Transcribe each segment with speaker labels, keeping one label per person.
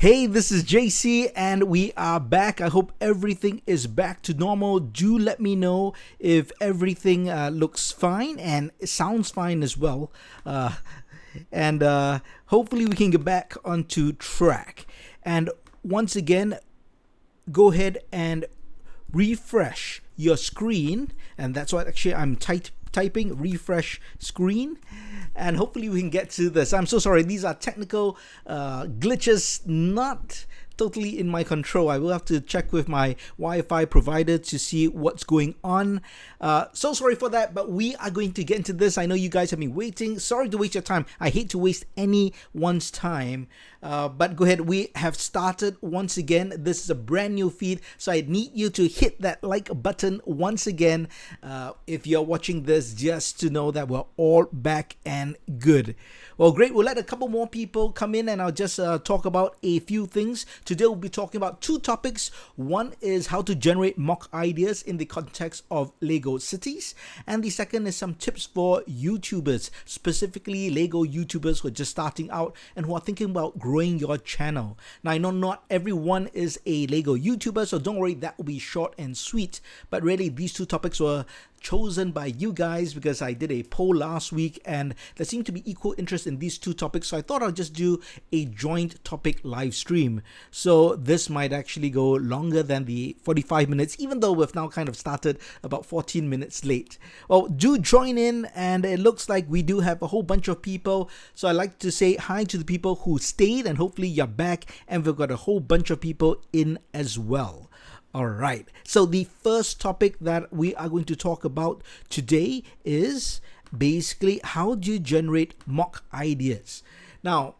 Speaker 1: Hey, this is JC and we are back. I hope everything is back to normal. Do let me know if everything looks fine and sounds fine as well. And hopefully we can get back onto track. And once again, go ahead and refresh your screen. And that's what actually I'm typing, refresh screen. And hopefully we can get to this. I'm so sorry. These are technical glitches, not totally in my control. I will have to check with my Wi-Fi provider to see what's going on. So sorry for that, but we are going to get into this. I know you guys have been waiting. Sorry to waste your time. I hate to waste anyone's time. But go ahead. We have started once again. This is a brand new feed, so I need you to hit that like button once again if you're watching this, just to know that we're all back and good. Well, great. We'll let a couple more people come in and I'll just talk about a few things. Today we'll be talking about two topics. One is how to generate mock ideas in the context of Lego cities. And the second is some tips for YouTubers, specifically Lego YouTubers who are just starting out and who are thinking about growing your channel. Now, I know not everyone is a Lego YouTuber, so don't worry, that will be short and sweet. But really, these two topics were chosen by you guys because I did a poll last week and there seemed to be equal interest in these two topics, so I thought I'll just do a joint topic live stream. So this might actually go longer than the 45 minutes, even though we've now kind of started about 14 minutes late. Well, do join in, and it looks like we do have a whole bunch of people, so I'd like to say hi to the people who stayed, and hopefully you're back and we've got a whole bunch of people in as well. All right, so the first topic that we are going to talk about today is basically how do you generate mock ideas. Now,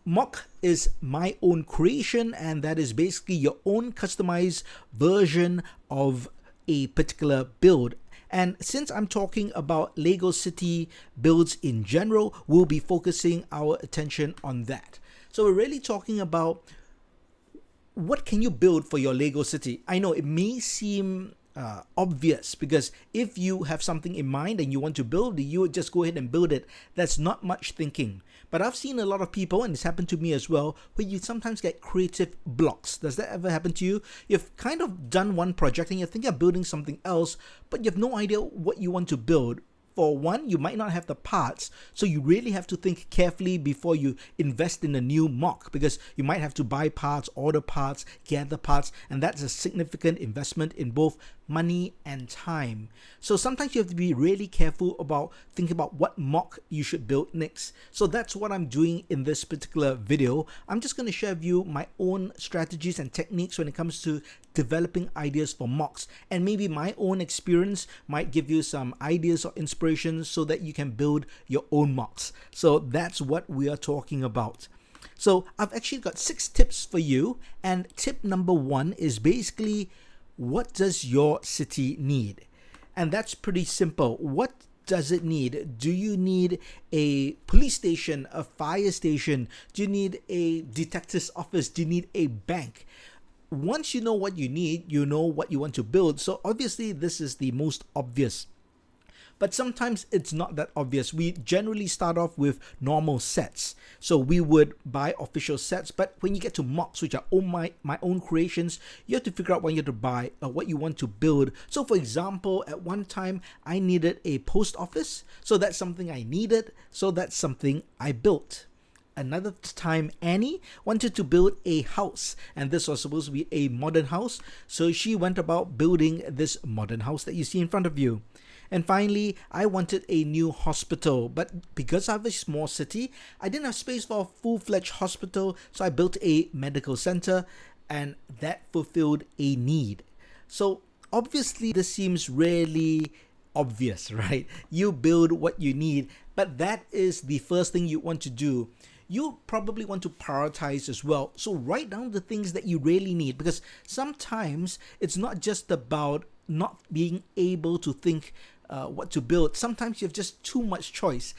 Speaker 1: mock is my own creation, and that is basically your own customized version of a particular build. And since I'm talking about Lego City builds in general, we'll be focusing our attention on that. So we're really talking about what can you build for your Lego city? I know it may seem obvious, because if you have something in mind and you want to build it, you would just go ahead and build it. That's not much thinking. But I've seen a lot of people, and it's happened to me as well, where you sometimes get creative blocks. Does that ever happen to you? You've kind of done one project and you're thinking of building something else, but you have no idea what you want to build. For one, you might not have the parts, so you really have to think carefully before you invest in a new mock, because you might have to buy parts, order parts, gather parts, and that's a significant investment in both money and time. So sometimes you have to be really careful about thinking about what mock you should build next. So that's what I'm doing in this particular video. I'm just going to share with you my own strategies and techniques when it comes to developing ideas for mocks, and maybe my own experience might give you some ideas or inspirations so that you can build your own mocks. So that's what we are talking about. So I've actually got 6 tips for you, and tip number 1 is basically, what does your city need? And that's pretty simple. What does it need? Do you need a police station, a fire station? Do you need a detective's office? Do you need a bank? Once you know what you need, you know what you want to build. So obviously this is the most obvious. But sometimes it's not that obvious. We generally start off with normal sets. So we would buy official sets, but when you get to mocks, which are my own creations, you have to figure out what you have to buy or what you want to build. So for example, at one time, I needed a post office. So that's something I needed. So that's something I built. Another time, Annie wanted to build a house, and this was supposed to be a modern house. So she went about building this modern house that you see in front of you. And finally, I wanted a new hospital, but because I have a small city, I didn't have space for a full-fledged hospital, so I built a medical center, and that fulfilled a need. So obviously, this seems really obvious, right? You build what you need, but that is the first thing you want to do. You probably want to prioritize as well. So write down the things that you really need, because sometimes it's not just about not being able to think what to build. Sometimes you have just too much choice.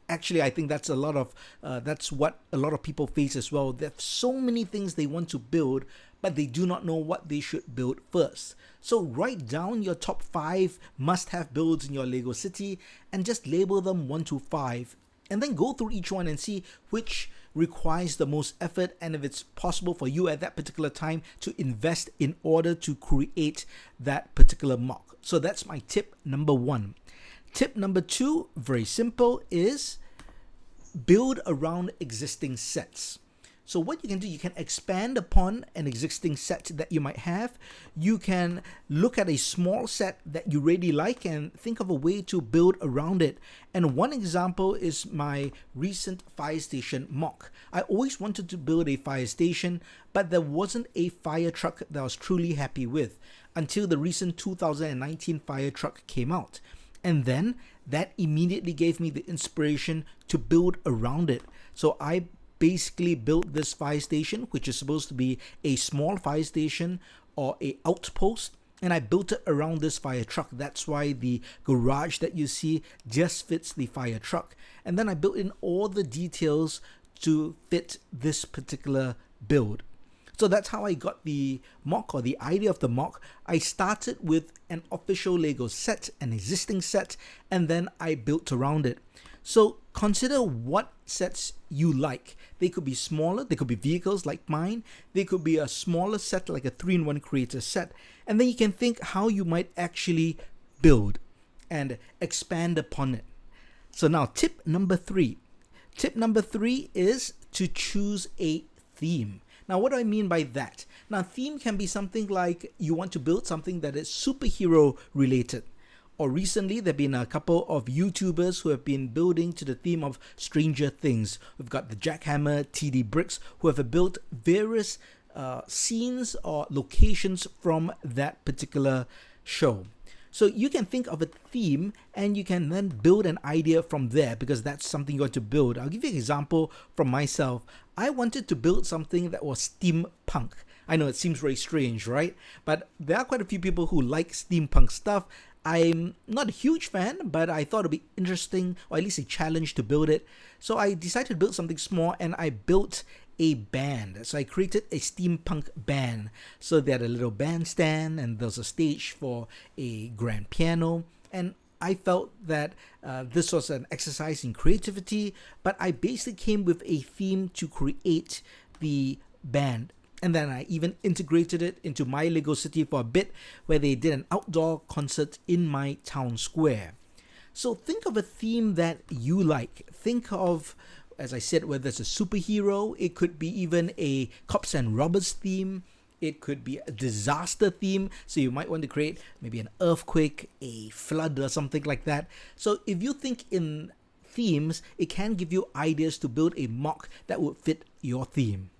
Speaker 1: Actually, I think that's that's what a lot of people face as well. They have so many things they want to build, but they do not know what they should build first. So write down your top 5 must-have builds in your Lego city and just label them 1 to 5. And then go through each one and see which requires the most effort, and if it's possible for you at that particular time to invest in order to create that particular mock. So that's my tip number 1. Tip number 2, very simple, is build around existing sets. So what you can do, you can expand upon an existing set that you might have. You can look at a small set that you really like and think of a way to build around it. And one example is my recent fire station mock. I always wanted to build a fire station, but there wasn't a fire truck that I was truly happy with until the recent 2019 fire truck came out. And then that immediately gave me the inspiration to build around it. So I basically built this fire station, which is supposed to be a small fire station or a outpost, and I built it around this fire truck. That's why the garage that you see just fits the fire truck. And then I built in all the details to fit this particular build. So that's how I got the mock, or the idea of the mock. I started with an official LEGO set, an existing set, and then I built around it. So consider what sets you like. They could be smaller, they could be vehicles like mine, they could be a smaller set like a 3-in-1 creator set, and then you can think how you might actually build and expand upon it. So now tip number 3. Tip number 3 is to choose a theme. Now, what do I mean by that? Now, theme can be something like you want to build something that is superhero related. Or recently, there have been a couple of YouTubers who have been building to the theme of Stranger Things. We've got the Jackhammer, TD Bricks, who have built various scenes or locations from that particular show. So you can think of a theme and you can then build an idea from there, because that's something you want to build. I'll give you an example from myself. I wanted to build something that was steampunk. I know it seems very strange, right? But there are quite a few people who like steampunk stuff. I'm not a huge fan, but I thought it'd be interesting, or at least a challenge to build it. So I decided to build something small, and I built a band. So I created a steampunk band. So they had a little bandstand, and there was a stage for a grand piano. And I felt that this was an exercise in creativity, but I basically came with a theme to create the band. And then I even integrated it into my LEGO City for a bit, where they did an outdoor concert in my town square. So think of a theme that you like. Think of, as I said, whether it's a superhero, it could be even a cops and robbers theme. It could be a disaster theme. So you might want to create maybe an earthquake, a flood, or something like that. So if you think in themes, it can give you ideas to build a mock that would fit your theme.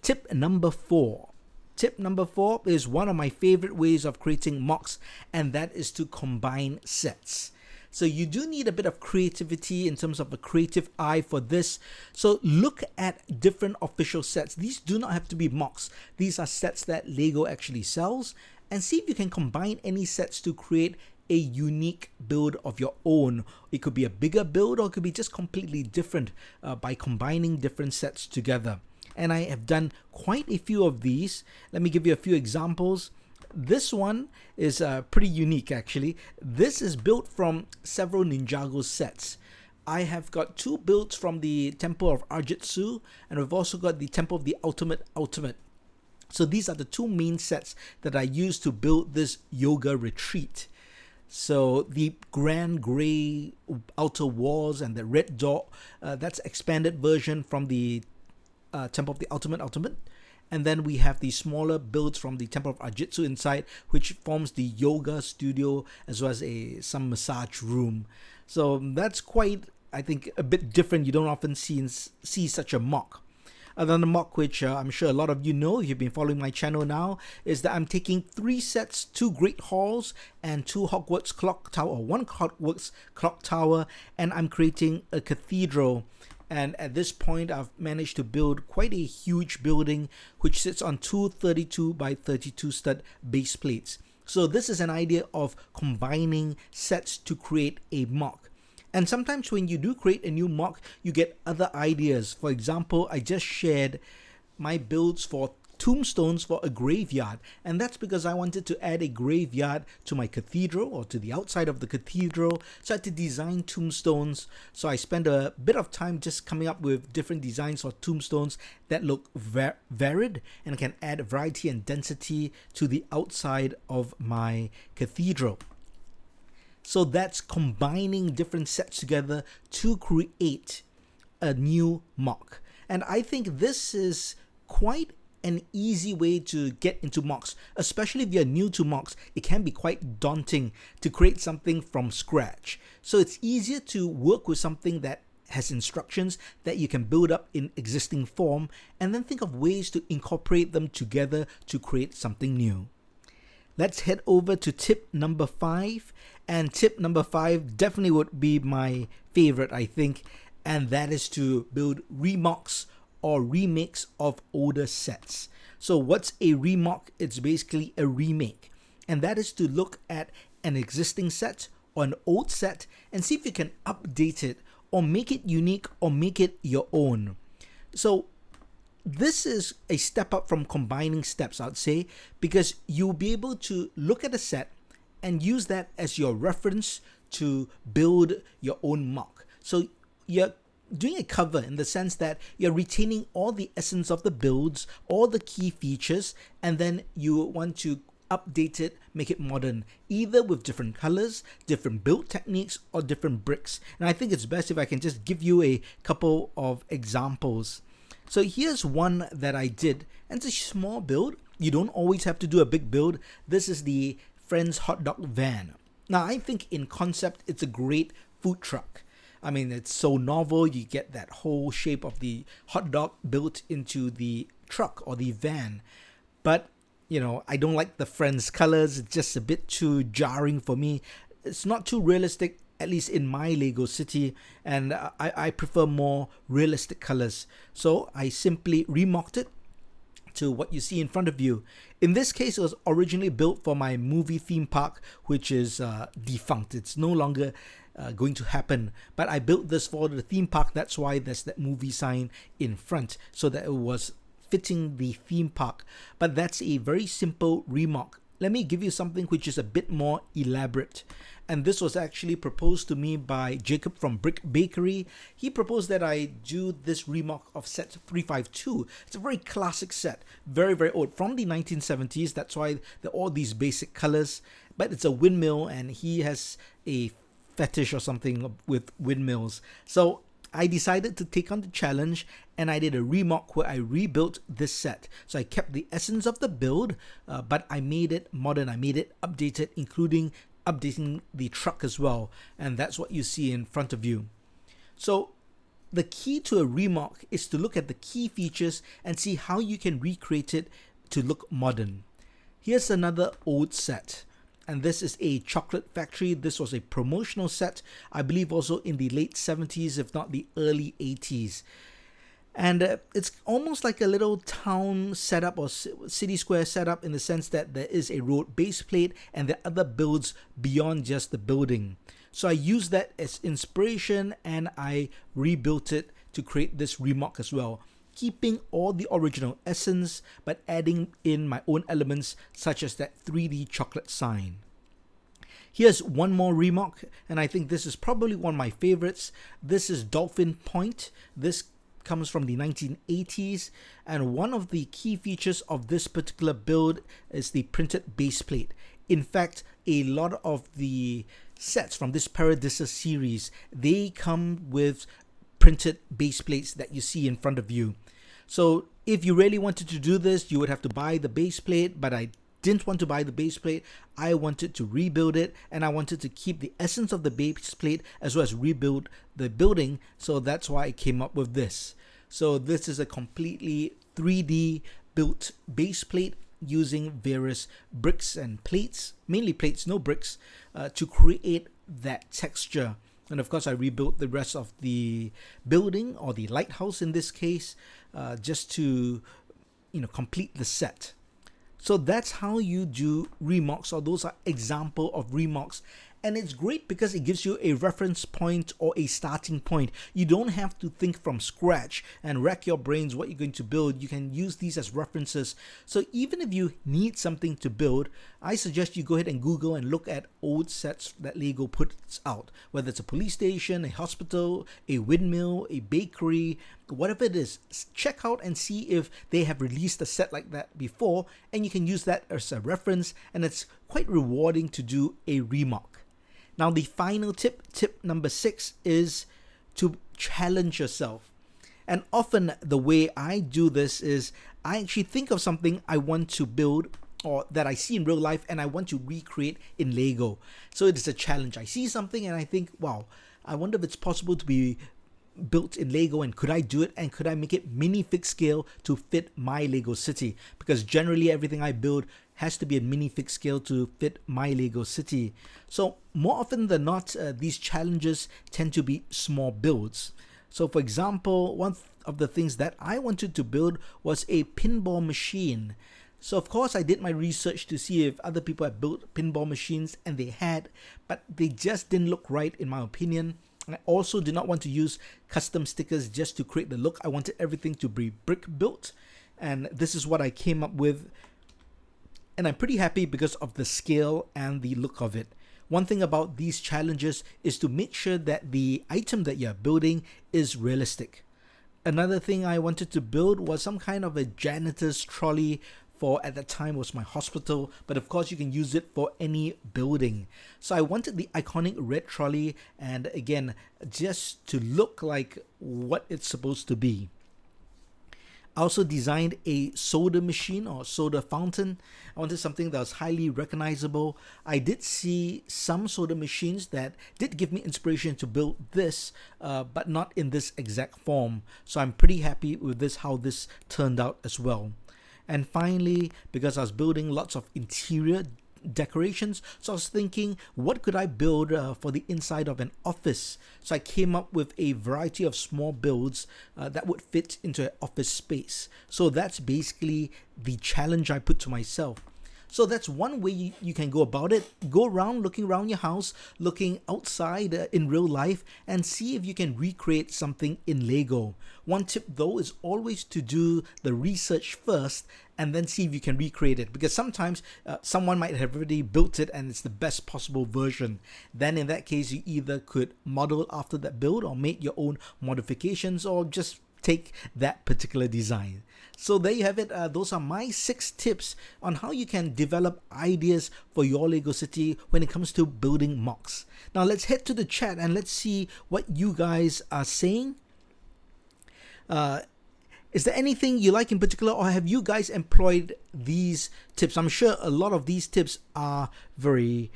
Speaker 1: Tip number 4. Tip number 4 is one of my favorite ways of creating mocks, and that is to combine sets. So you do need a bit of creativity in terms of a creative eye for this. So look at different official sets. These do not have to be mocks. These are sets that LEGO actually sells, and see if you can combine any sets to create a unique build of your own. It could be a bigger build, or it could be just completely different by combining different sets together. And I have done quite a few of these. Let me give you a few examples. This one is pretty unique, actually. This is built from several Ninjago sets. I have got 2 builds from the Temple of Arjitsu, and we've also got the Temple of the Ultimate. So these are the 2 main sets that I used to build this yoga retreat. So the grand gray outer walls and the red door, that's expanded version from the Temple of the Ultimate. And then we have the smaller builds from the Temple of Arjitsu inside, which forms the yoga studio as well as some massage room. So that's quite, I think, a bit different. You don't often see such a mock. Another mock, which I'm sure a lot of you know if you've been following my channel now, is that I'm taking 3 sets, 2 Great Halls and 2 Hogwarts Clock Tower, or 1 Hogwarts Clock Tower, and I'm creating a cathedral. And at this point, I've managed to build quite a huge building, which sits on 2 32 by 32 stud base plates. So this is an idea of combining sets to create a mock. And sometimes when you do create a new mock, you get other ideas. For example, I just shared my builds for tombstones for a graveyard, and that's because I wanted to add a graveyard to my cathedral, or to the outside of the cathedral. So I had to design tombstones. So I spent a bit of time just coming up with different designs for tombstones that look varied and can add variety and density to the outside of my cathedral. So that's combining different sets together to create a new MOC. And I think this is quite an easy way to get into MOCs, especially if you're new to MOCs. It can be quite daunting to create something from scratch. So it's easier to work with something that has instructions that you can build up in existing form, and then think of ways to incorporate them together to create something new. Let's head over to tip number 5. And tip number 5 definitely would be my favorite, I think, and that is to build remocs or remakes of older sets. So what's a remoc? It's basically a remake, and that is to look at an existing set or an old set and see if you can update it or make it unique or make it your own. So this is a step up from combining steps, I'd say, because you'll be able to look at a set and use that as your reference to build your own MOC. So you're doing a cover in the sense that you're retaining all the essence of the builds, all the key features, and then you want to update it, make it modern, either with different colors, different build techniques, or different bricks. And I think it's best if I can just give you a couple of examples. So here's one that I did, and it's a small build. You don't always have to do a big build. This is the Friends hot dog van. Now, I think in concept, it's a great food truck. I mean, it's so novel. You get that whole shape of the hot dog built into the truck or the van. But, you know, I don't like the Friends colors. It's just a bit too jarring for me. It's not too realistic, at least in my Lego city. And I prefer more realistic colors. So I simply remocked it to what you see in front of you. In this case, it was originally built for my movie theme park, which is defunct. It's no longer going to happen. But I built this for the theme park. That's why there's that movie sign in front, so that it was fitting the theme park. But that's a very simple remock. Let me give you something which is a bit more elaborate. And this was actually proposed to me by Jacob from Brick Bakery. He proposed that I do this remock of set 352. It's a very classic set, very, very old, from the 1970s. That's why there are all these basic colors. But it's a windmill, and he has a fetish or something with windmills. So I decided to take on the challenge, and I did a remock where I rebuilt this set. So I kept the essence of the build, but I made it modern. I made it updated, including updating the truck as well. And that's what you see in front of you. So the key to a remock is to look at the key features and see how you can recreate it to look modern. Here's another old set. And this is a chocolate factory. This was a promotional set, I believe also in the late 70s, if not the early 80s. And it's almost like a little town setup or city square setup, in the sense that there is a road base plate and there are other builds beyond just the building. So I used that as inspiration, and I rebuilt it to create this remock as well, keeping all the original essence but adding in my own elements, such as that 3D chocolate sign. Here's one more remock, and I think this is probably one of my favorites. This is Dolphin Point. This comes from the 1980s, and one of the key features of this particular build is the printed base plate. In fact, a lot of the sets from this Paradisa series, they come with printed base plates that you see in front of you. So if you really wanted to do this, you would have to buy the base plate, but I didn't want to buy the base plate. I wanted to rebuild it, and I wanted to keep the essence of the base plate as well as rebuild the building. So that's why I came up with this. So this is a completely 3D built base plate using various bricks and plates, mainly plates, no bricks, to create that texture. And of course, I rebuilt the rest of the building, or the lighthouse in this case, just to, complete the set. So that's how you do remocks, or those are example of remocks. And it's great because it gives you a reference point or a starting point. You don't have to think from scratch and rack your brains what you're going to build. You can use these as references. So even if you need something to build, I suggest you go ahead and Google and look at old sets that LEGO puts out, whether it's a police station, a hospital, a windmill, a bakery, whatever it is. Check out and see if they have released a set like that before, and you can use that as a reference, and it's quite rewarding to do a remock. Now the final tip number 6, is to challenge yourself. And often the way I do this is I actually think of something I want to build or that I see in real life and I want to recreate in LEGO. So it is a challenge. I see something and I think, wow, I wonder if it's possible to be built in LEGO, and could I do it, and could I make it minifig scale to fit my LEGO city? Because generally everything I build has to be a minifig scale to fit my LEGO city. So more often than not, these challenges tend to be small builds. So for example, one of the things that I wanted to build was a pinball machine. So of course I did my research to see if other people had built pinball machines, and they had, but they just didn't look right in my opinion. I also did not want to use custom stickers just to create the look. I wanted everything to be brick built, and this is what I came up with. And I'm pretty happy because of the scale and the look of it. One thing about these challenges is to make sure that the item that you're building is realistic. Another thing I wanted to build was some kind of a janitor's trolley for, at that time, was my hospital, but of course you can use it for any building. So I wanted the iconic red trolley, and again, just to look like what it's supposed to be. I also designed a soda machine or soda fountain. I wanted something that was highly recognizable. I did see some soda machines that did give me inspiration to build this, but not in this exact form. So I'm pretty happy with this, how this turned out as well. And finally, because I was building lots of interior decorations, so I was thinking, what could I build for the inside of an office? So I came up with a variety of small builds that would fit into an office space. So that's basically the challenge I put to myself. So that's one way you can go about it. Go around looking around your house, looking outside in real life, and see if you can recreate something in LEGO. One tip though is always to do the research first and then see if you can recreate it, because sometimes someone might have already built it and it's the best possible version. Then in that case, you either could model after that build or make your own modifications, or just take that particular design. So there you have it. Those are my 6 tips on how you can develop ideas for your LEGO city when it comes to building MOCs. Now let's head to the chat and let's see what you guys are saying. Is there anything you like in particular, or have you guys employed these tips? I'm sure a lot of these tips are very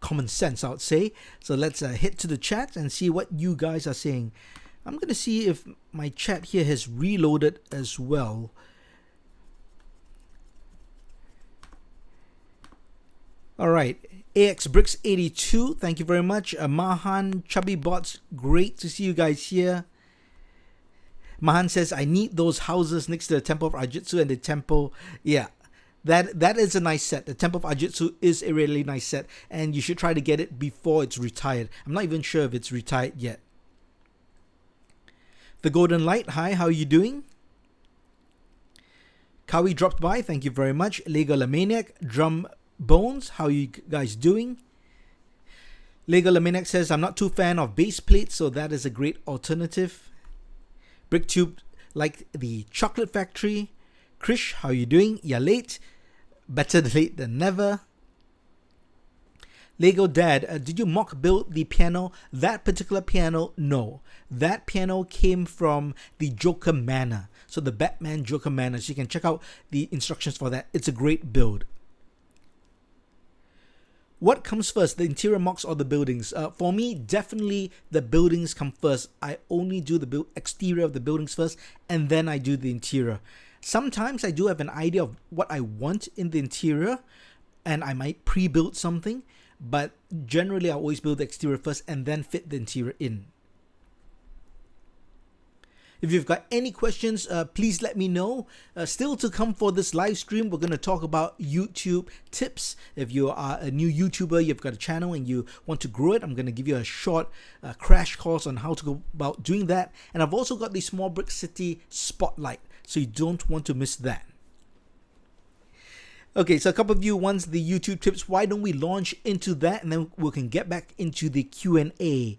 Speaker 1: common sense, I would say. So let's head to the chat and see what you guys are saying. I'm going to see if my chat here has reloaded as well. All right, AX Bricks 82, thank you very much. Mahan, Chubby Bots, great to see you guys here. Mahan says, I need those houses next to the Temple of Ajitsu and the temple. Yeah, that is a nice set. The Temple of Ajitsu is a really nice set, and you should try to get it before it's retired. I'm not even sure if it's retired yet. The Golden Light, hi, how are you doing? Kawi dropped by, thank you very much. Lego Lamaniac, Drum Bones, how are you guys doing? Lego Lamaniac says, I'm not too fan of base plates, so that is a great alternative. BrickTube, like the Chocolate Factory. Krish, how are you doing? You're late. Better late than never. Lego Dad, did you mock build the piano? That particular piano, no. That piano came from the Joker Manor. So the Batman Joker Manor. So you can check out the instructions for that. It's a great build. What comes first, the interior MOCs or the buildings? For me, definitely the buildings come first. I only do the exterior of the buildings first, and then I do the interior. Sometimes I do have an idea of what I want in the interior, and I might pre-build something. But generally, I always build the exterior first and then fit the interior in. If you've got any questions, please let me know. Still to come for this live stream, we're going to talk about YouTube tips. If you are a new YouTuber, you've got a channel and you want to grow it, I'm going to give you a short crash course on how to go about doing that. And I've also got the Small Brick City Spotlight, so you don't want to miss that. Okay, so a couple of you wants the YouTube tips. Why don't we launch into that, and then we can get back into the Q&A.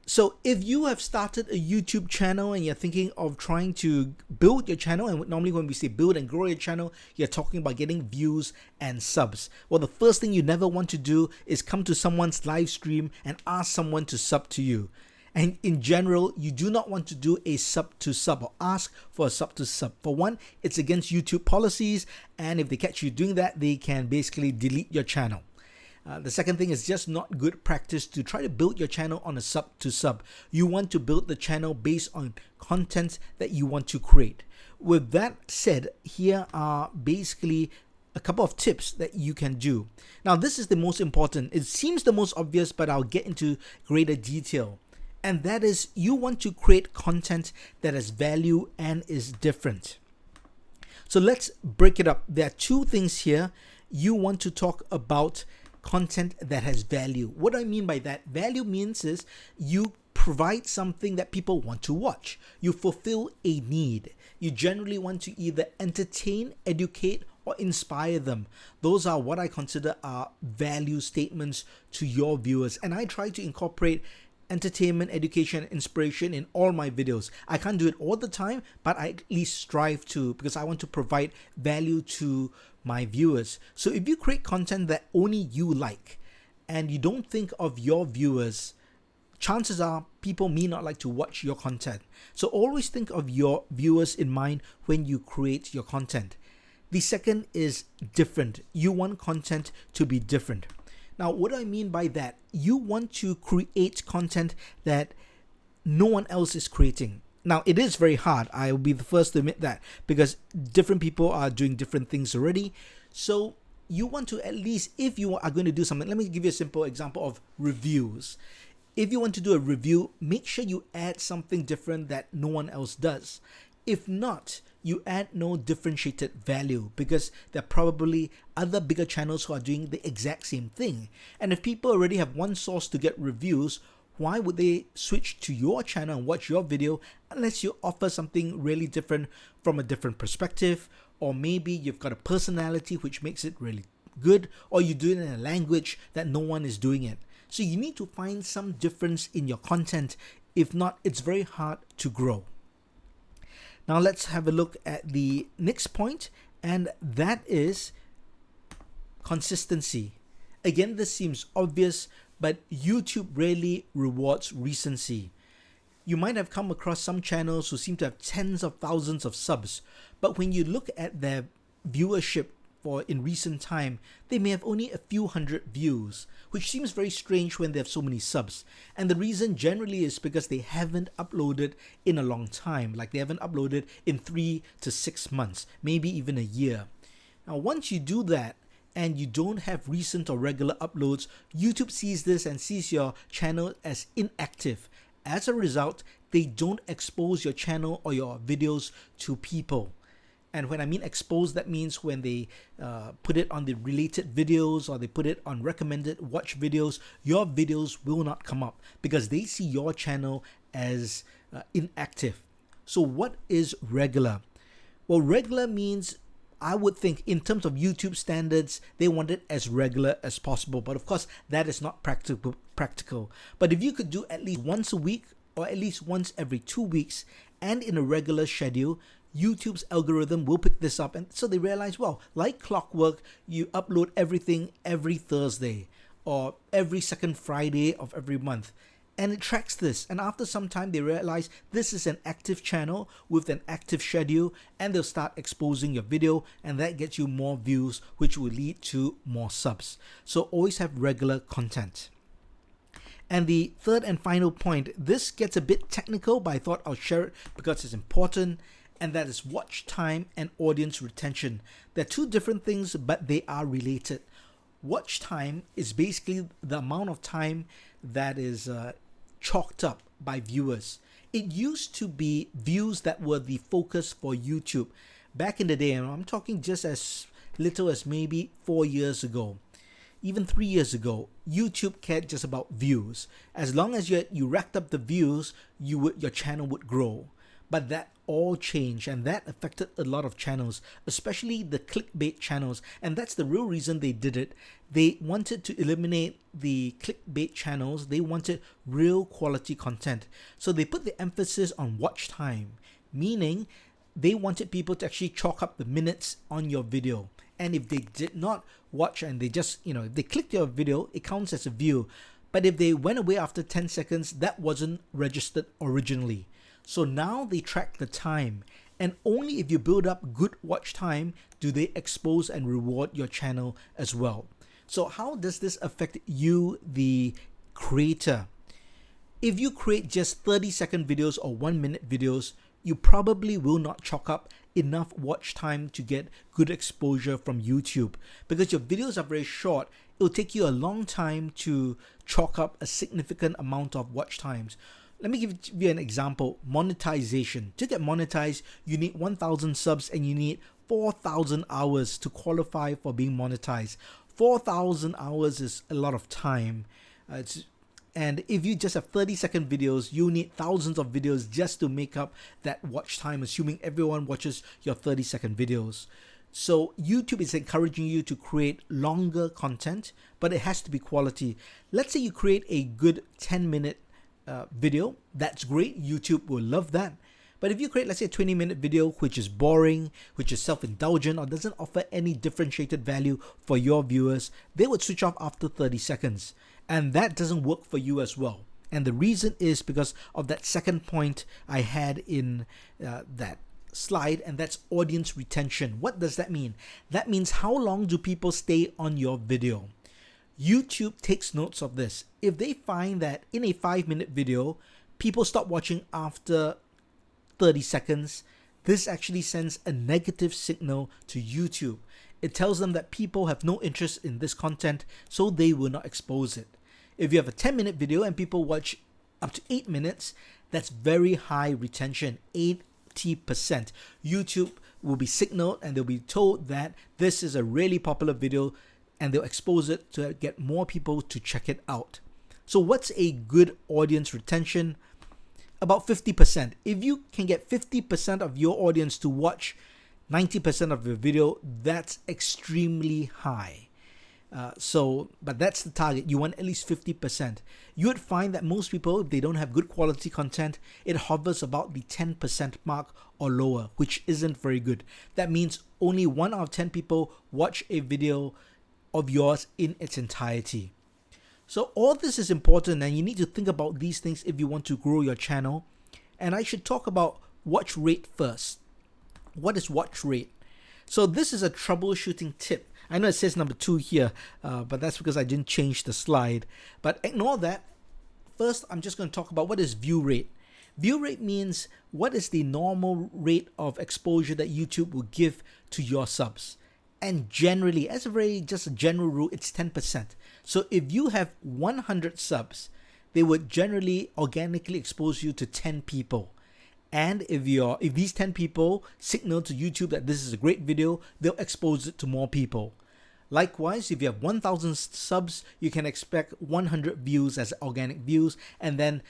Speaker 1: So if you have started a YouTube channel and you're thinking of trying to build your channel, and normally when we say build and grow your channel, you're talking about getting views and subs. Well, the first thing you never want to do is come to someone's live stream and ask someone to sub to you. And in general, you do not want to do a sub to sub or ask for a sub to sub. For one, it's against YouTube policies, and if they catch you doing that, they can basically delete your channel. The second thing is just not good practice to try to build your channel on a sub to sub. You want to build the channel based on content that you want to create. With that said, here are basically a couple of tips that you can do. Now, this is the most important. It seems the most obvious, but I'll get into greater detail. And that is, you want to create content that has value and is different. So let's break it up. There are two things here. You want to talk about content that has value. What I mean by that, value means is you provide something that people want to watch. You fulfill a need. You generally want to either entertain, educate, or inspire them. Those are what I consider are value statements to your viewers. And I try to incorporate entertainment, education, inspiration in all my videos. I can't do it all the time, but I at least strive to, because I want to provide value to my viewers. So if you create content that only you like and you don't think of your viewers, chances are people may not like to watch your content. So always think of your viewers in mind when you create your content. The second is different. You want content to be different. Now, what do I mean by that? You want to create content that no one else is creating. Now, it is very hard. I will be the first to admit that, because different people are doing different things already. So you want to, at least if you are going to do something, let me give you a simple example of reviews. If you want to do a review, make sure you add something different that no one else does. If not, you add no differentiated value, because there are probably other bigger channels who are doing the exact same thing. And if people already have one source to get reviews, why would they switch to your channel and watch your video unless you offer something really different from a different perspective? Or maybe you've got a personality which makes it really good, or you do it in a language that no one is doing it. So you need to find some difference in your content. If not, it's very hard to grow. Now let's have a look at the next point, and that is consistency. Again, this seems obvious, but YouTube rarely rewards recency. You might have come across some channels who seem to have tens of thousands of subs, but when you look at their viewership for in recent time, they may have only a few hundred views, which seems very strange when they have so many subs. And the reason generally is because they haven't uploaded in a long time, like they haven't uploaded in 3 to 6 months, maybe even a year. Now, once you do that and you don't have recent or regular uploads, YouTube sees this and sees your channel as inactive. As a result, they don't expose your channel or your videos to people. And when I mean expose, that means when they put it on the related videos or they put it on recommended watch videos, your videos will not come up because they see your channel as inactive. So what is regular? Well, regular means, I would think in terms of YouTube standards, they want it as regular as possible. But of course, that is not practical. But if you could do at least once a week or at least once every 2 weeks and in a regular schedule, YouTube's algorithm will pick this up, and so they realize, well, like clockwork, you upload everything every Thursday or every second Friday of every month, and it tracks this. And after some time, they realize this is an active channel with an active schedule, and they'll start exposing your video, and that gets you more views, which will lead to more subs. So always have regular content. And the third and final point, this gets a bit technical, but I thought I'll share it because it's important, and that is watch time and audience retention. They're two different things, but they are related. Watch time is basically the amount of time that is chalked up by viewers. It used to be views that were the focus for YouTube. Back in the day, and I'm talking just as little as maybe 4 years ago, even 3 years ago, YouTube cared just about views. As long as you racked up the views, your channel would grow. But that all changed, and that affected a lot of channels, especially the clickbait channels. And that's the real reason they did it. They wanted to eliminate the clickbait channels. They wanted real quality content. So they put the emphasis on watch time, meaning they wanted people to actually chalk up the minutes on your video. And if they did not watch and they just, if they clicked your video, it counts as a view. But if they went away after 10 seconds, that wasn't registered originally. So now they track the time, and only if you build up good watch time do they expose and reward your channel as well. So how does this affect you, the creator? If you create just 30-second videos or 1-minute videos, you probably will not chalk up enough watch time to get good exposure from YouTube. Because your videos are very short, it will take you a long time to chalk up a significant amount of watch times. Let me give you an example. Monetization. To get monetized, you need 1,000 subs and you need 4,000 hours to qualify for being monetized. 4,000 hours is a lot of time. And if you just have 30-second videos, you need thousands of videos just to make up that watch time, assuming everyone watches your 30-second videos. So YouTube is encouraging you to create longer content, but it has to be quality. Let's say you create a good 10-minute video. That's great. YouTube will love that. But if you create, let's say, a 20-minute video which is boring, which is self-indulgent, or doesn't offer any differentiated value for your viewers, they would switch off after 30 seconds. And that doesn't work for you as well. And the reason is because of that second point I had in that slide, and that's audience retention. What does that mean? That means how long do people stay on your video? YouTube takes notes of this. If they find that in a 5-minute video, people stop watching after 30 seconds, this actually sends a negative signal to YouTube. It tells them that people have no interest in this content, so they will not expose it. If you have a 10-minute video and people watch up to 8 minutes, that's very high retention, 80%. YouTube will be signaled and they'll be told that this is a really popular video, and they'll expose it to get more people to check it out. So what's a good audience retention? About 50%. If you can get 50% of your audience to watch 90% of your video, that's extremely high. But that's the target. You want at least 50%. You would find that most people, if they don't have good quality content, it hovers about the 10% mark or lower, which isn't very good. That means only 1 out of 10 people watch a video of yours in its entirety. So all this is important, and you need to think about these things if you want to grow your channel. And I should talk about watch rate first. What is watch rate? So this is a troubleshooting tip. I know it says number 2 here, but that's because I didn't change the slide. But ignore that. First, I'm just going to talk about what is view rate. View rate means what is the normal rate of exposure that YouTube will give to your subs. And generally, as just a general rule, it's 10%. So if you have 100 subs, they would generally organically expose you to 10 people. And if these 10 people signal to YouTube that this is a great video, they'll expose it to more people. Likewise, if you have 1,000 subs, you can expect 100 views as organic views, and then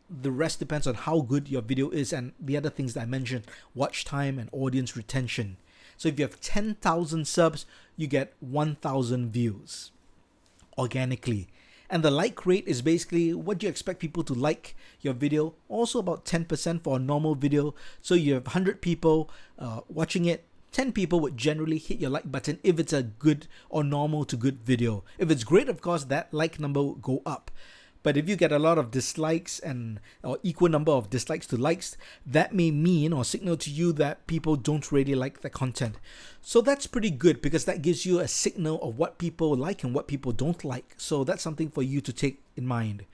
Speaker 1: the rest depends on how good your video is and the other things that I mentioned, watch time and audience retention. So if you have 10,000 subs, you get 1,000 views organically. And the like rate is basically what you expect people to like your video. Also about 10% for a normal video. So you have 100 people watching it. 10 people would generally hit your like button if it's a good or normal to good video. If it's great, of course, that like number will go up. But if you get a lot of dislikes or equal number of dislikes to likes, that may mean or signal to you that people don't really like the content. So that's pretty good because that gives you a signal of what people like and what people don't like. So that's something for you to take in mind.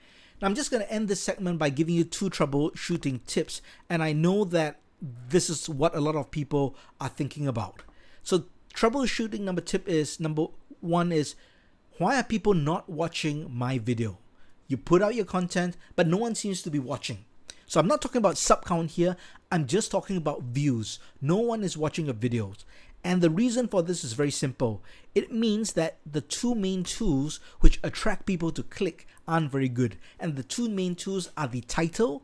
Speaker 1: Now I'm just going to end this segment by giving you 2 troubleshooting tips. And I know that this is what a lot of people are thinking about. So troubleshooting number 1 is, why are people not watching my video? You put out your content, but no one seems to be watching. So I'm not talking about sub count here. I'm just talking about views. No one is watching your videos. And the reason for this is very simple. It means that the two main tools which attract people to click aren't very good. And the two main tools are the title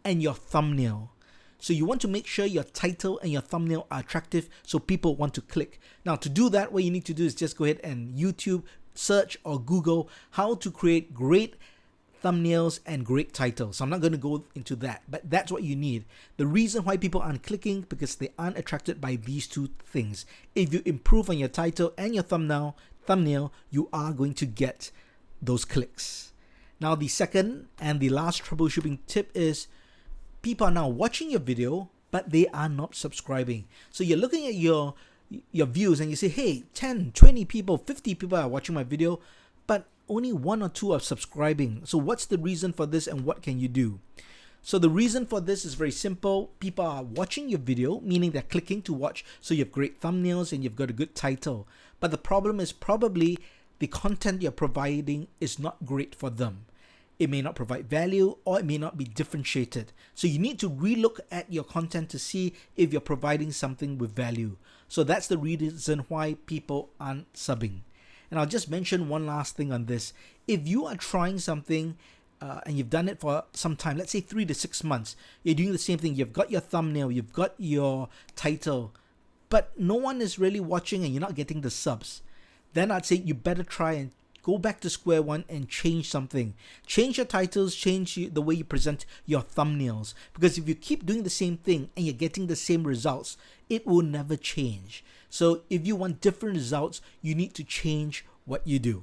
Speaker 1: and your thumbnail. So you want to make sure your title and your thumbnail are attractive so people want to click. Now to do that, what you need to do is just go ahead and YouTube search or Google how to create great thumbnails and great titles. So I'm not going to go into that, but that's what you need. The reason why people aren't clicking because they aren't attracted by these two things. If you improve on your title and your thumbnail, you are going to get those clicks. Now the second and the last troubleshooting tip is people are now watching your video, but they are not subscribing. So you're looking at your views and you say, hey, 10, 20 people, 50 people are watching my video, but only 1 or 2 are subscribing. So what's the reason for this and what can you do? So the reason for this is very simple. People are watching your video, meaning they're clicking to watch. So you have great thumbnails and you've got a good title. But the problem is probably the content you're providing is not great for them. It may not provide value or it may not be differentiated. So you need to relook at your content to see if you're providing something with value. So that's the reason why people aren't subbing. And I'll just mention one last thing on this. If you are trying something and you've done it for some time, let's say 3 to 6 months, you're doing the same thing. You've got your thumbnail, you've got your title, but no one is really watching and you're not getting the subs. Then I'd say you better try and go back to square one and change something. Change your titles, change the way you present your thumbnails. Because if you keep doing the same thing and you're getting the same results, it will never change. So if you want different results, you need to change what you do.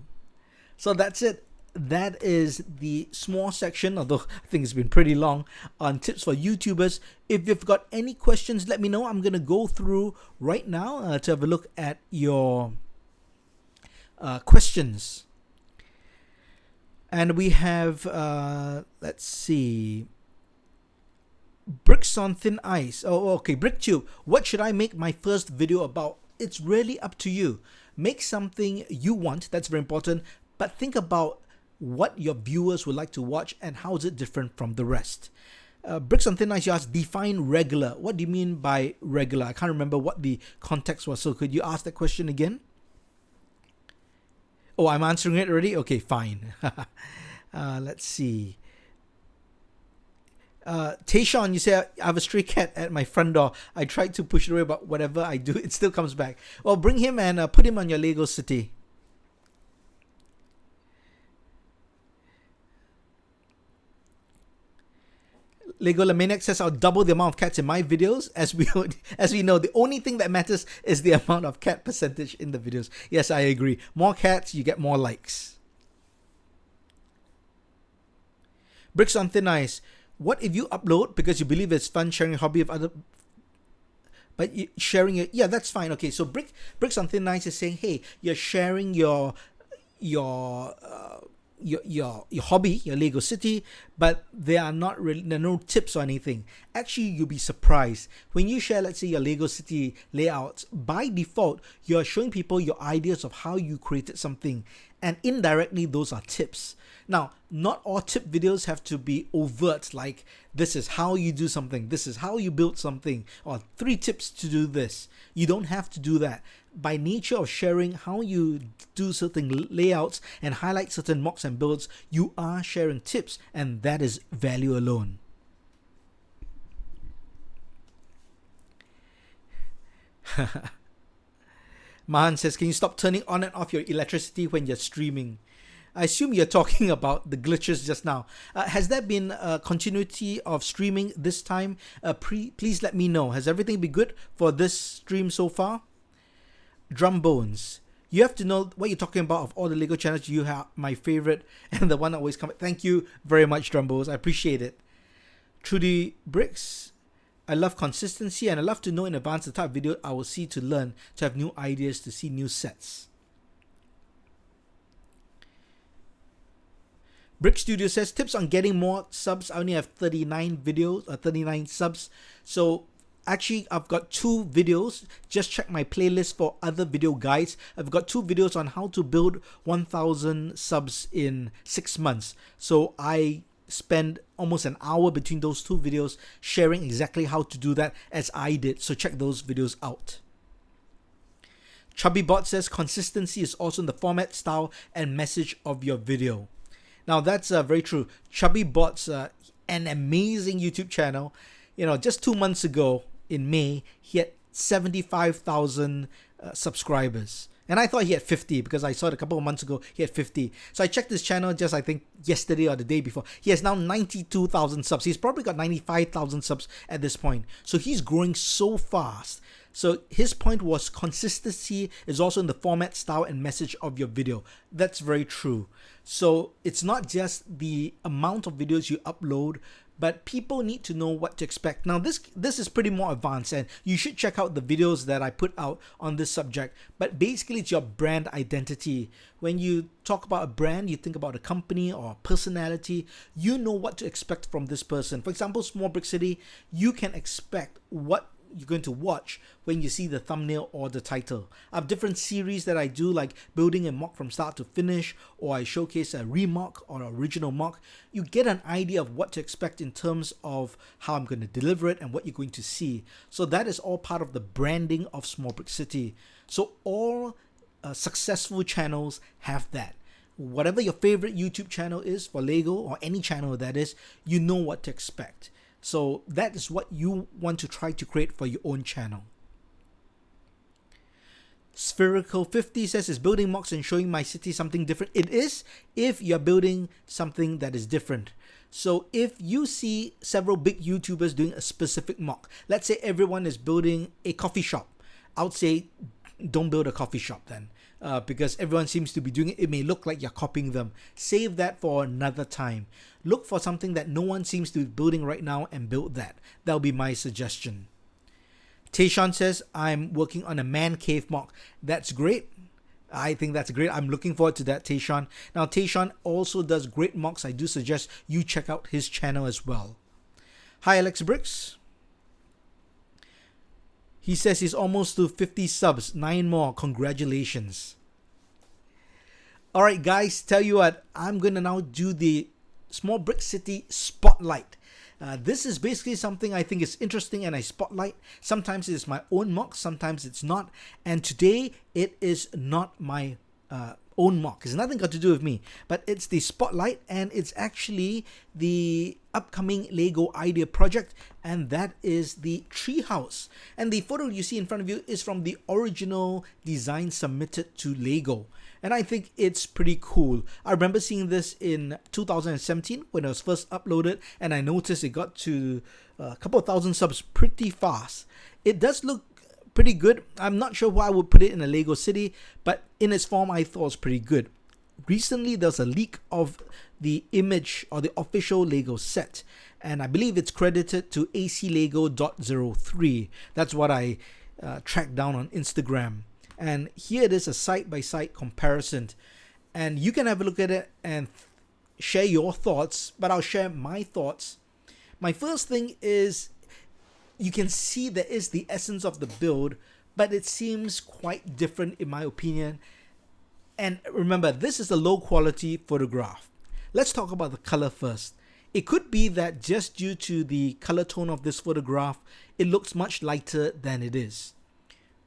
Speaker 1: So that's it. That is the small section, although I think it's been pretty long, on tips for YouTubers. If you've got any questions, let me know. I'm going to go through right now to have a look at your questions. And we have, let's see, Bricks on Thin Ice. Oh, okay, BrickTube. What should I make my first video about? It's really up to you. Make something you want, that's very important, but think about what your viewers would like to watch and how is it different from the rest. Bricks on Thin Ice, you asked, define regular. What do you mean by regular? I can't remember what the context was, so could you ask that question again? Oh, I'm answering it already? Okay, fine. Let's see. Tayshawn, you say, I have a stray cat at my front door. I tried to push it away, but whatever I do, it still comes back. Well, bring him and put him on your Lego city. Lego Lamaniac says, I'll double the amount of cats in my videos. As we know, the only thing that matters is the amount of cat percentage in the videos. Yes, I agree. More cats, you get more likes. Bricks on Thin Ice. What if you upload because you believe it's fun sharing a hobby of other, but sharing it? Yeah, that's fine. Okay, so Bricks on Thin Ice is saying, hey, you're sharing your hobby, your Lego city, but there are no tips or anything. Actually, you'll be surprised when you share, let's say, your Lego city layouts. By default, you're showing people your ideas of how you created something, and indirectly those are tips. Now, not all tip videos have to be overt, like this is how you do something, this is how you build something, or 3 tips to do this. You don't have to do that. By nature of sharing how you do certain layouts and highlight certain mocks and builds, you are sharing tips, and that is value alone. Mahan says, can you stop turning on and off your electricity when you're streaming? I assume you're talking about the glitches just now. Has there been a continuity of streaming this time? Please let me know. Has everything been good for this stream so far? Drum Bones. You have to know what you're talking about. Of all the Lego channels, you have my favorite and the one that always comes. Thank you very much, Drum Bones. I appreciate it. Trudy Bricks. I love consistency and I love to know in advance the type of video I will see to learn, to have new ideas, to see new sets. Brick Studio says, tips on getting more subs. I only have 39 videos or 39 subs. So Actually, I've got 2 videos. Just check my playlist for other video guides. I've got 2 videos on how to build 1,000 subs in 6 months. So I spend almost an hour between those 2 videos sharing exactly how to do that as I did. So check those videos out. ChubbyBot says consistency is also in the format, style, and message of your video. Now that's very true. ChubbyBot's an amazing YouTube channel. You know, just 2 months ago in May, he had 75,000 subscribers. And I thought he had 50 because I saw it a couple of months ago, he had 50. So I checked his channel just, I think, yesterday or the day before. He has now 92,000 subs. He's probably got 95,000 subs at this point. So he's growing so fast. So his point was consistency is also in the format, style, and message of your video. That's very true. So it's not just the amount of videos you upload, but people need to know what to expect. Now this is pretty more advanced, and you should check out the videos that I put out on this subject. But basically it's your brand identity. When you talk about a brand, you think about a company or a personality. You know what to expect from this person. For example, Small Brick City, you can expect what you're going to watch when you see the thumbnail or the title. I have different series that I do, like building a mock from start to finish, or I showcase a remock or original mock. You get an idea of what to expect in terms of how I'm going to deliver it and what you're going to see. So that is all part of the branding of Small Brick City. So all successful channels have that. Whatever your favorite YouTube channel is for Lego, or any channel that is, you know what to expect. So that is what you want to try to create for your own channel. Spherical50 says, is building mocks and showing my city something different? It is, if you're building something that is different. So if you see several big YouTubers doing a specific mock, let's say everyone is building a coffee shop, I would say don't build a coffee shop then. Because everyone seems to be doing it. It may look like you're copying them. Save that for another time. Look for something that no one seems to be building right now and build that. That'll be my suggestion. Tayshawn says, I'm working on a man cave mock. That's great. I think that's great. I'm looking forward to that, Tayshawn. Now, Tayshawn also does great mocks. I do suggest you check out his channel as well. Hi, Alex Bricks. He says he's almost to 50 subs. 9 more. Congratulations. Alright guys, tell you what, I'm going to now do the Small Brick City Spotlight. This is basically something I think is interesting and I spotlight. Sometimes it's my own mock, sometimes it's not. And today it is not my own mock. It's nothing got to do with me, but it's the spotlight, and it's actually the upcoming Lego idea project, and that is the Treehouse. And the photo you see in front of you is from the original design submitted to Lego, and I think it's pretty cool. I remember seeing this in 2017 when it was first uploaded, and I noticed it got to a couple of thousand subs pretty fast. It does look pretty good. I'm not sure why I would put it in a Lego city, but in its form I thought it was pretty good. Recently there's a leak of the image or the official Lego set, and I believe it's credited to aclego.03. That's what I tracked down on Instagram, and here it is, a side-by-side comparison, and you can have a look at it and share your thoughts, but I'll share my thoughts. My first thing is, you can see there is the essence of the build, but it seems quite different in my opinion. And remember, this is a low quality photograph. Let's talk about the color first. It could be that just due to the color tone of this photograph, it looks much lighter than it is.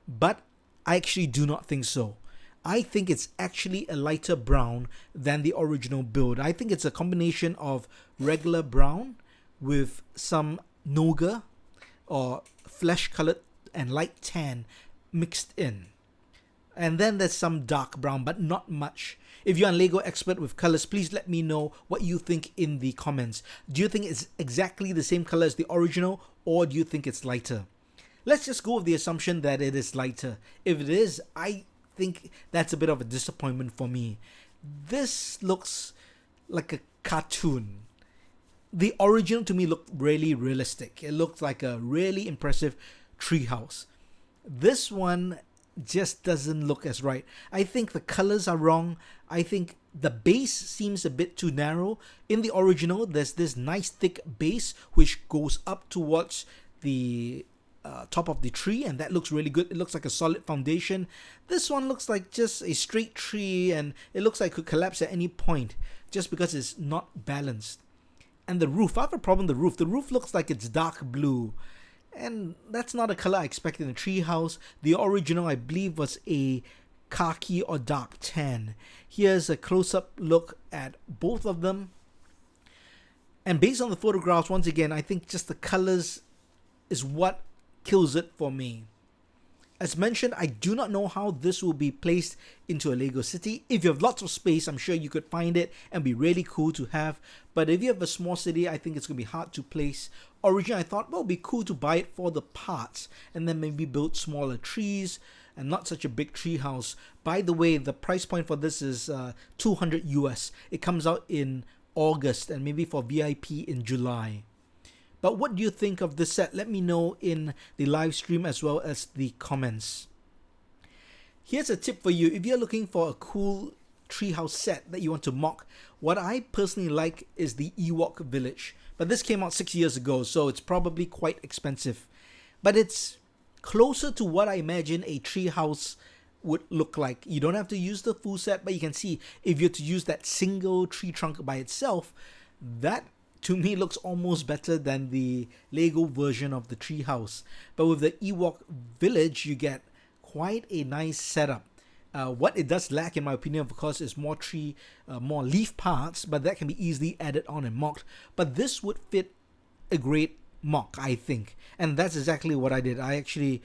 Speaker 1: But I actually do not think so. I think it's actually a lighter brown than the original build. I think it's a combination of regular brown with some Noga or flesh colored and light tan mixed in. And then there's some dark brown, but not much. If you're a Lego expert with colors, please let me know what you think in the comments. Do you think it's exactly the same color as the original, or do you think it's lighter? Let's just go with the assumption that it is lighter. If it is, I think that's a bit of a disappointment for me. This looks like a cartoon. The original to me looked really realistic. It looked like a really impressive treehouse. This one just doesn't look as right. I think the colors are wrong. I think the base seems a bit too narrow. In the original, there's this nice thick base which goes up towards the top of the tree, and that looks really good. It looks like a solid foundation. This one looks like just a straight tree, and it looks like it could collapse at any point just because it's not balanced. And the roof, I have a problem with the roof. The roof looks like it's dark blue, and that's not a color I expected in a treehouse. The original, I believe, was a khaki or dark tan. Here's a close-up look at both of them. And based on the photographs, once again, I think just the colors is what kills it for me. As mentioned, I do not know how this will be placed into a Lego city. If you have lots of space, I'm sure you could find it and be really cool to have. But if you have a small city, I think it's going to be hard to place. Originally, I thought, well, it'd be cool to buy it for the parts and then maybe build smaller trees and not such a big tree house. By the way, the price point for this is 200 US. It comes out in August and maybe for VIP in July. But what do you think of this set? Let me know in the live stream as well as the comments. Here's a tip for you. If you're looking for a cool treehouse set that you want to mock, what I personally like is the Ewok Village. But this came out 6 years ago, so it's probably quite expensive. But it's closer to what I imagine a treehouse would look like. You don't have to use the full set, but you can see if you're to use that single tree trunk by itself, that to me looks almost better than the Lego version of the treehouse. But with the Ewok Village, you get quite a nice setup. What it does lack, in my opinion, of course, is more leaf parts, but that can be easily added on and mocked. But this would fit a great mock, I think. And that's exactly what I did. I actually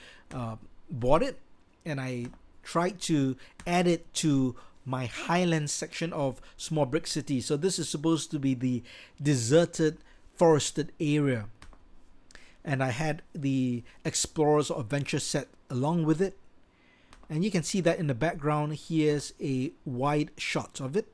Speaker 1: bought it and I tried to add it to my Highlands section of Small Brick City. So this is supposed to be the deserted, forested area. And I had the Explorers or Adventure set along with it. And you can see that in the background. Here's a wide shot of it.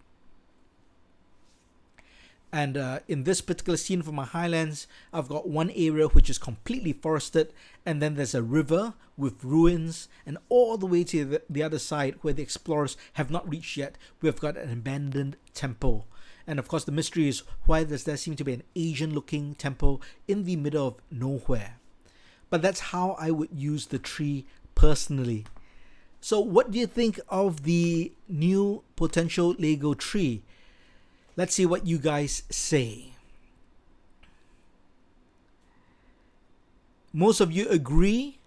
Speaker 1: And in this particular scene for my Highlands, I've got one area which is completely forested, and then there's a river with ruins, and all the way to the other side where the explorers have not reached yet, we've got an abandoned temple. And of course the mystery is, why does there seem to be an Asian looking temple in the middle of nowhere? But that's how I would use the tree personally. So what do you think of the new potential Lego tree? Let's see what you guys say. Most of you agree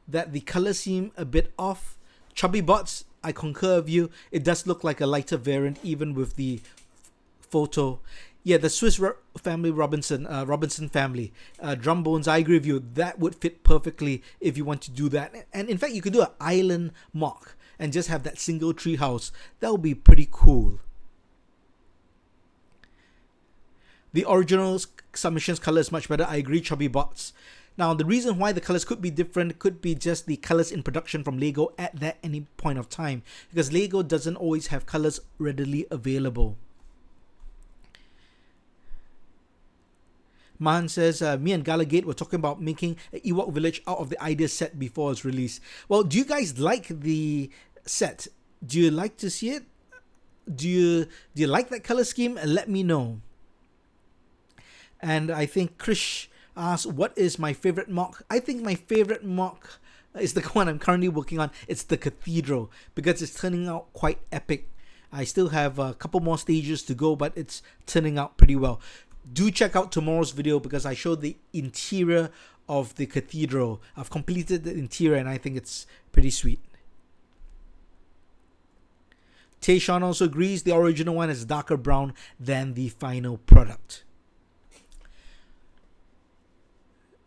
Speaker 1: that the colors seem a bit off. Chubby Bots, I concur with you. It does look like a lighter variant even with the photo. Yeah, the Swiss family Robinson family. Drum Bones, I agree with you. That would fit perfectly if you want to do that. And in fact, you could do an island mock and just have that single tree house. That would be pretty cool. The original submissions color is much better. I agree, Chubby Bots. Now, the reason why the colors could be different could be just the colors in production from Lego at that any point of time, because Lego doesn't always have colors readily available. Man says, me and Galagate were talking about making an Ewok Village out of the idea set before it's released. Well, do you guys like the set? Do you like to see it? Do you like that color scheme? Let me know. And I think Krish asked, what is my favorite mock? I think my favorite mock is the one I'm currently working on. It's the Cathedral, because it's turning out quite epic. I still have a couple more stages to go, but it's turning out pretty well. Do check out tomorrow's video because I showed the interior of the Cathedral. I've completed the interior and I think it's pretty sweet. Tayshawn also agrees the original one is darker brown than the final product.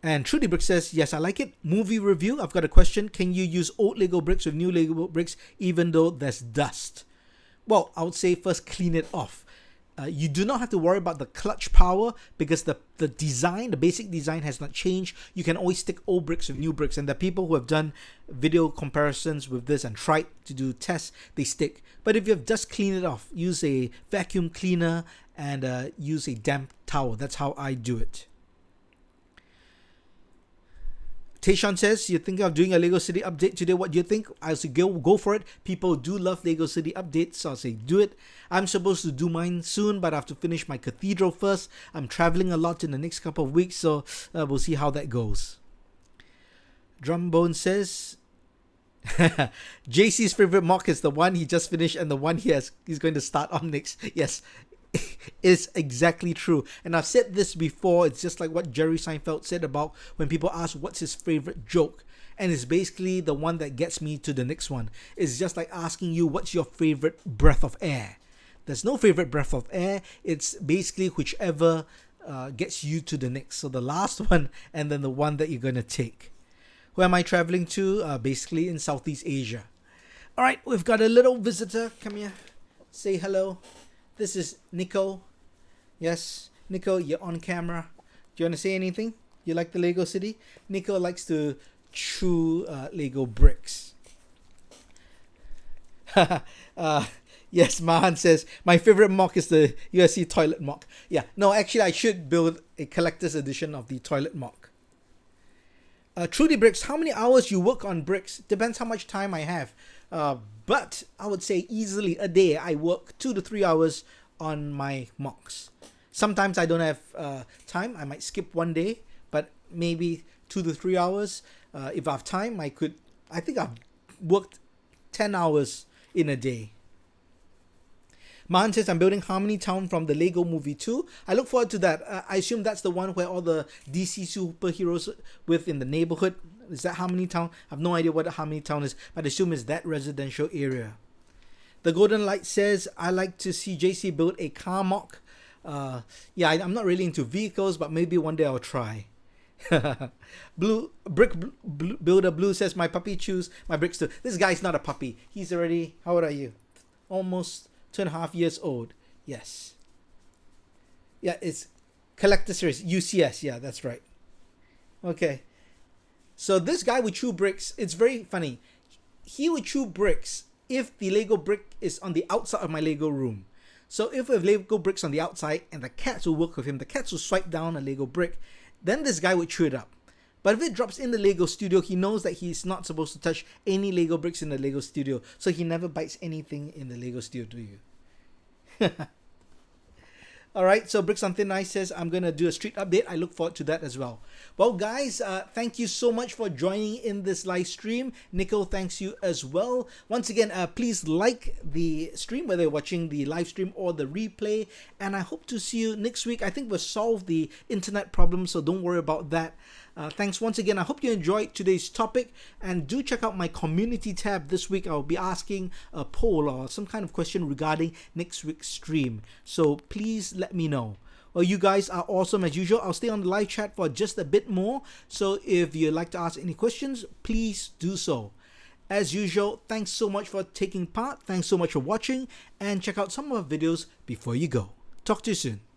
Speaker 1: And Trudy Brick says, yes, I like it. Movie review, I've got a question. Can you use old Lego bricks with new Lego bricks even though there's dust? Well, I would say first clean it off. You do not have to worry about the clutch power because the design, the basic design has not changed. You can always stick old bricks with new bricks. And the people who have done video comparisons with this and tried to do tests, they stick. But if you have just cleaned it off, use a vacuum cleaner and use a damp towel. That's how I do it. Tayshawn says, you're thinking of doing a Lego City update today. What do you think? I'll say go for it. People do love Lego City updates, so I'll say do it. I'm supposed to do mine soon, but I have to finish my Cathedral first. I'm traveling a lot in the next couple of weeks, so we'll see how that goes. Drumbone says JC's favorite mock is the one he just finished and the one he's going to start on next. Yes, it's exactly true. And I've said this before. It's just like what Jerry Seinfeld said about when people ask what's his favorite joke. And it's basically the one that gets me to the next one. It's just like asking you what's your favorite breath of air. There's no favorite breath of air. It's basically whichever gets you to the next. So the last one and then the one that you're going to take. Where am I traveling to? Basically in Southeast Asia. All right, we've got a little visitor. Come here. Say hello. This is Nico. Yes, Nico, you're on camera. Do you want to say anything? You like the Lego City? Nico likes to chew Lego bricks. Yes, Mahan says, my favorite mock is the USC toilet mock. Yeah, no, actually I should build a collector's edition of the toilet mock. Trudy Bricks, how many hours you work on bricks? Depends how much time I have. But I would say easily a day I work 2 to 3 hours on my mocks. Sometimes I don't have time. I might skip one day, but maybe 2 to 3 hours. If I have time, I think I've worked 10 hours in a day. Mahan says, I'm building Harmony Town from the Lego Movie 2. I look forward to that. I assume that's the one where all the DC superheroes live in the neighborhood. Is that Harmony Town? I have no idea what Harmony Town is, but I assume it's that residential area. The Golden Light says, I like to see JC build a car mock. I'm not really into vehicles, but maybe one day I'll try. Builder Blue says, my puppy chews my bricks too. This guy's not a puppy. He's already, how old are you? Almost 2.5 years old. Yes. Yeah, it's Collector Series. UCS. Yeah, that's right. Okay. So this guy would chew bricks. It's very funny. He would chew bricks if the Lego brick is on the outside of my Lego room. So if we have Lego bricks on the outside and the cats will work with him, the cats will swipe down a Lego brick, then this guy would chew it up. But if it drops in the Lego studio, he knows that he's not supposed to touch any Lego bricks in the Lego studio. So he never bites anything in the Lego studio. Alright, so Bricks on Thin Ice says, I'm going to do a street update. I look forward to that as well. Well, guys, thank you so much for joining in this live stream. Nico, thanks you as well. Once again, please like the stream, whether you're watching the live stream or the replay. And I hope to see you next week. I think we've solved the internet problem, so don't worry about that. Thanks once again. I hope you enjoyed today's topic, and do check out my community tab. This week I'll be asking a poll or some kind of question regarding next week's stream, so please let me know. Well, you guys are awesome as usual. I'll stay on the live chat for just a bit more, so if you'd like to ask any questions, please do so. As usual, thanks so much for taking part. Thanks so much for watching, and check out some of our videos before you go. Talk to you soon.